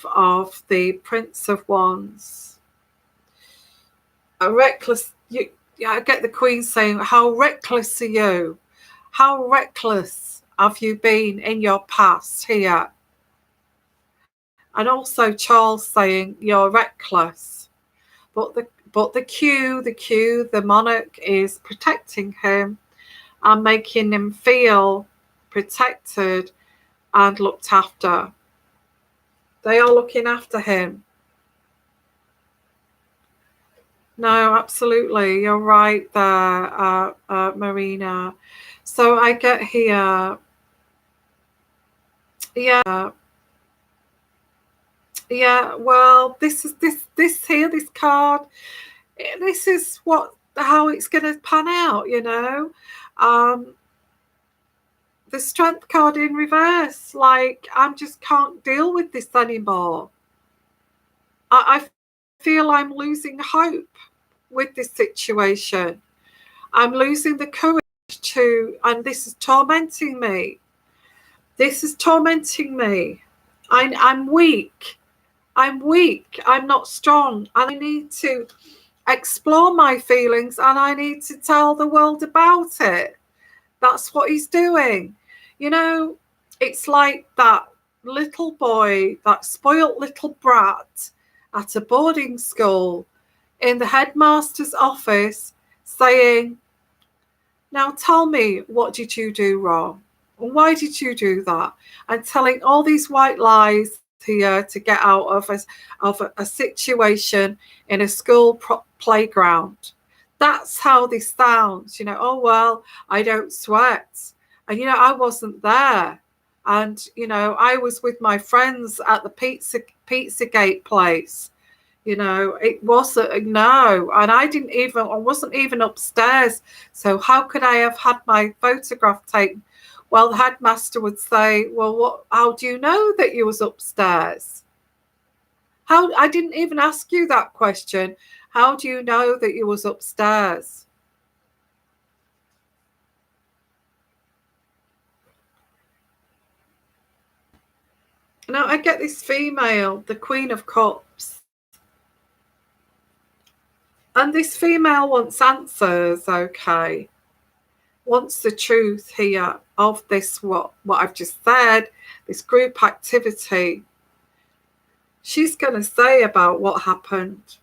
the Prince of Wands. A reckless, I get the Queen saying, how reckless are you? How reckless have you been in your past here? And also Charles saying, you're reckless. But the Q, the monarch, is protecting him and making him feel protected and looked after. They are looking after him. No, absolutely. You're right there, Marina. So I get here, yeah, yeah. Well, this here, this card. This is how it's going to pan out. You know, the Strength card in reverse. Like I just can't deal with this anymore. I feel I'm losing hope with this situation. I'm losing the courage and this is tormenting me. This is tormenting me. I'm weak. I'm weak. I'm not strong. And I need to explore my feelings and I need to tell the world about it. That's what he's doing. You know, it's like that little boy, that spoilt little brat at a boarding school in the headmaster's office saying, now tell me, what did you do wrong? Why did you do that? And telling all these white lies here to get out of a situation in a school playground. That's how this sounds. You know, oh, well, I don't sweat. And, you know, I wasn't there. And, you know, I was with my friends at the Pizzagate place. You know, it wasn't, no. And I wasn't even upstairs. So how could I have had my photograph taken? Well, the headmaster would say, well, how do you know that you was upstairs? I didn't even ask you that question. How do you know that you was upstairs? Now I get this female, the Queen of Cups. And this female wants answers, okay. Wants the truth here of this, what I've just said, this group activity. She's going to say about what happened.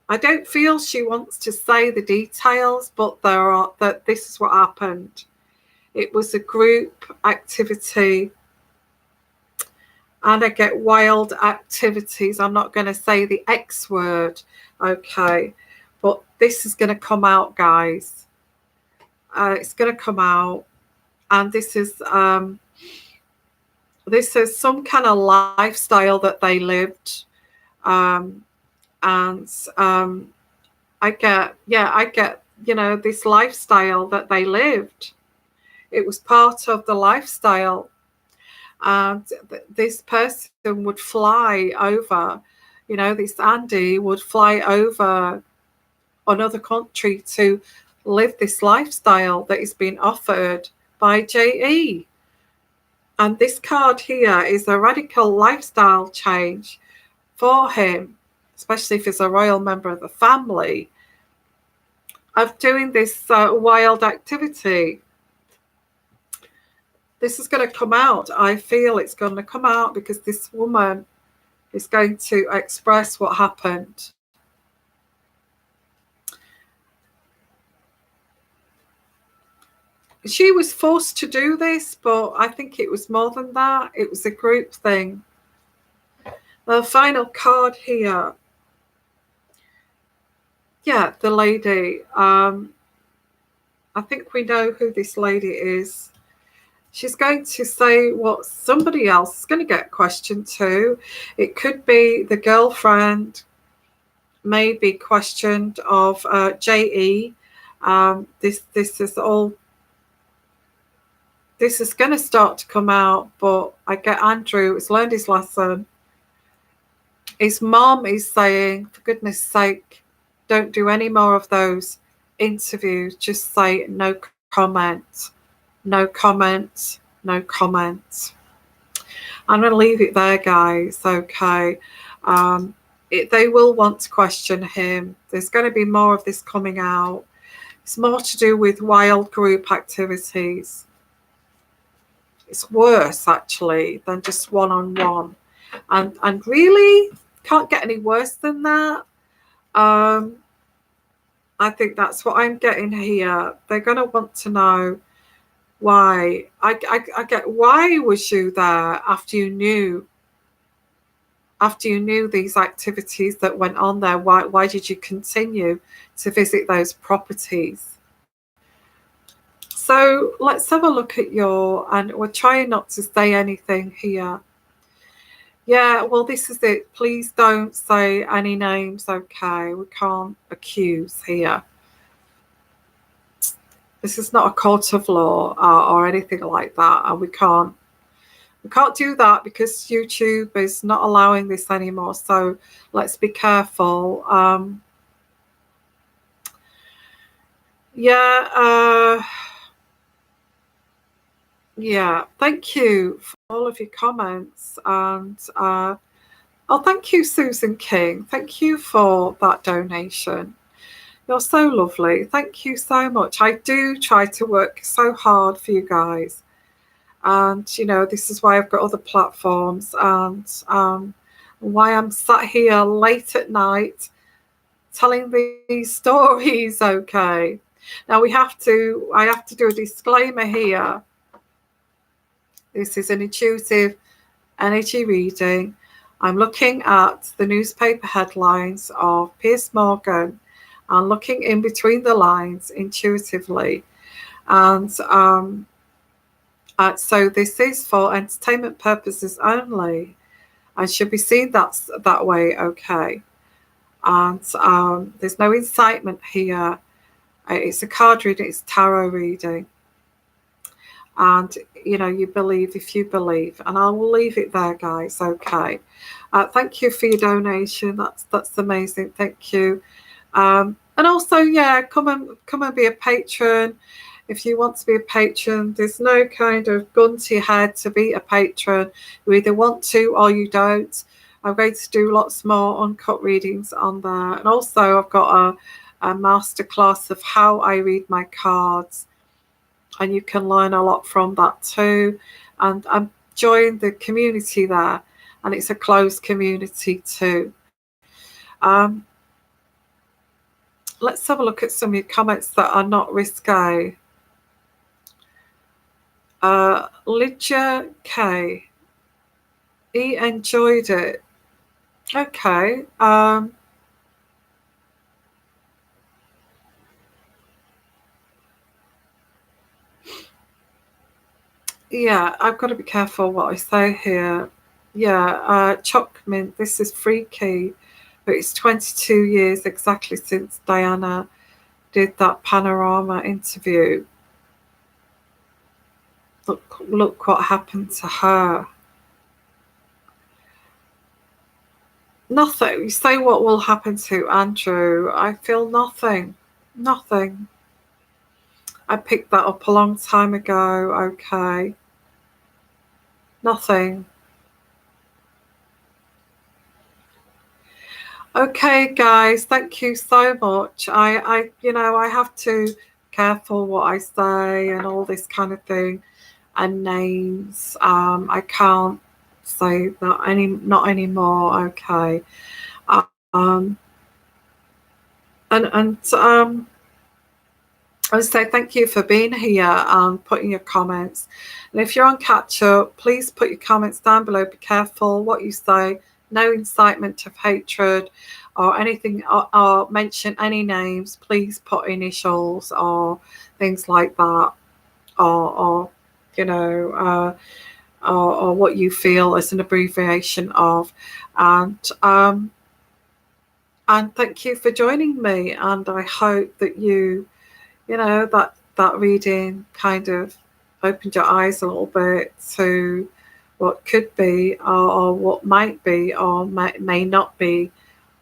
I don't feel she wants to say the details, but that this is what happened. It was a group activity. And I get wild activities. I'm not going to say the X word, okay. But this is going to come out, guys. It's going to come out. And this is some kind of lifestyle that they lived. I get, you know, this lifestyle that they lived. It was part of the lifestyle. And this person would fly over, you know, this Andy would fly over another country to live this lifestyle that is being offered by JE. And this card here is a radical lifestyle change for him, especially if he's a royal member of the family, of doing this wild activity. This is going to come out. I feel it's going to come out because this woman is going to express what happened. She was forced to do this, but I think it was more than that. It was a group thing. The final card here. Yeah, the lady. I think we know who this lady is. She's going to say what somebody else is going to get questioned to. It could be the girlfriend, maybe questioned of JE. This is all. This is going to start to come out, but I get Andrew has learned his lesson. His mom is saying, for goodness sake, don't do any more of those interviews. Just say no comment, no comment, no comment. I'm going to leave it there, guys. Okay. They will want to question him. There's going to be more of this coming out. It's more to do with wild group activities. It's worse, actually, than just one-on-one. And really, can't get any worse than that. I think that's what I'm getting here. They're going to want to know why. I get, why was you there after you knew these activities that went on there? Why did you continue to visit those properties? So let's have a look at and we're trying not to say anything here. Yeah, well, this is it. Please don't say any names, okay? We can't accuse here. This is not a court of law or anything like that, and we can't do that because YouTube is not allowing this anymore. So let's be careful. Yeah, thank you for all of your comments. And thank you, Susan King. Thank you for that donation. You're so lovely. Thank you so much. I do try to work so hard for you guys. And, this is why I've got other platforms and why I'm sat here late at night telling these stories, okay? Now I have to do a disclaimer here. This is an intuitive energy reading. I'm looking at the newspaper headlines of Piers Morgan and looking in between the lines intuitively. And so this is for entertainment purposes only and should be seen that way, okay? And there's no incitement here. It's a card reading, it's tarot reading. And, you believe if you believe. And I will leave it there, guys, okay? Thank you for your donation. That's amazing. Thank you. And also, yeah, come and be a patron. If you want to be a patron, there's no kind of gun to your head to be a patron. You either want to or you don't. I'm going to do lots more uncut readings on there. And also I've got a masterclass of how I read my cards. And you can learn a lot from that too. And I'm joined the community there. And it's a closed community too. Let's have a look at some of your comments that are not risque. Lydia K. He enjoyed it. Okay. Yeah, I've got to be careful what I say here. Yeah, Choc Mint, this is freaky, but it's 22 years exactly since Diana did that panorama interview. Look what happened to her. Nothing. You say what will happen to Andrew. I feel nothing. Nothing. I picked that up a long time ago. Okay. Nothing. Okay, guys, thank you so much. I have to be careful what I say and all this kind of thing, and names. I can't say that not anymore. Okay. I would say thank you for being here and putting your comments. And if you're on catch up, please put your comments down below. Be careful what you say no incitement of hatred or anything, or mention any names. Please put initials or things like that, or you know, or what you feel as an abbreviation of. And thank you for joining me. And I hope that that reading kind of opened your eyes a little bit to what could be, or what might be, or may not be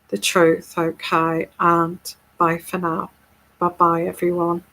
the truth. Okay, and bye for now. Bye bye, everyone.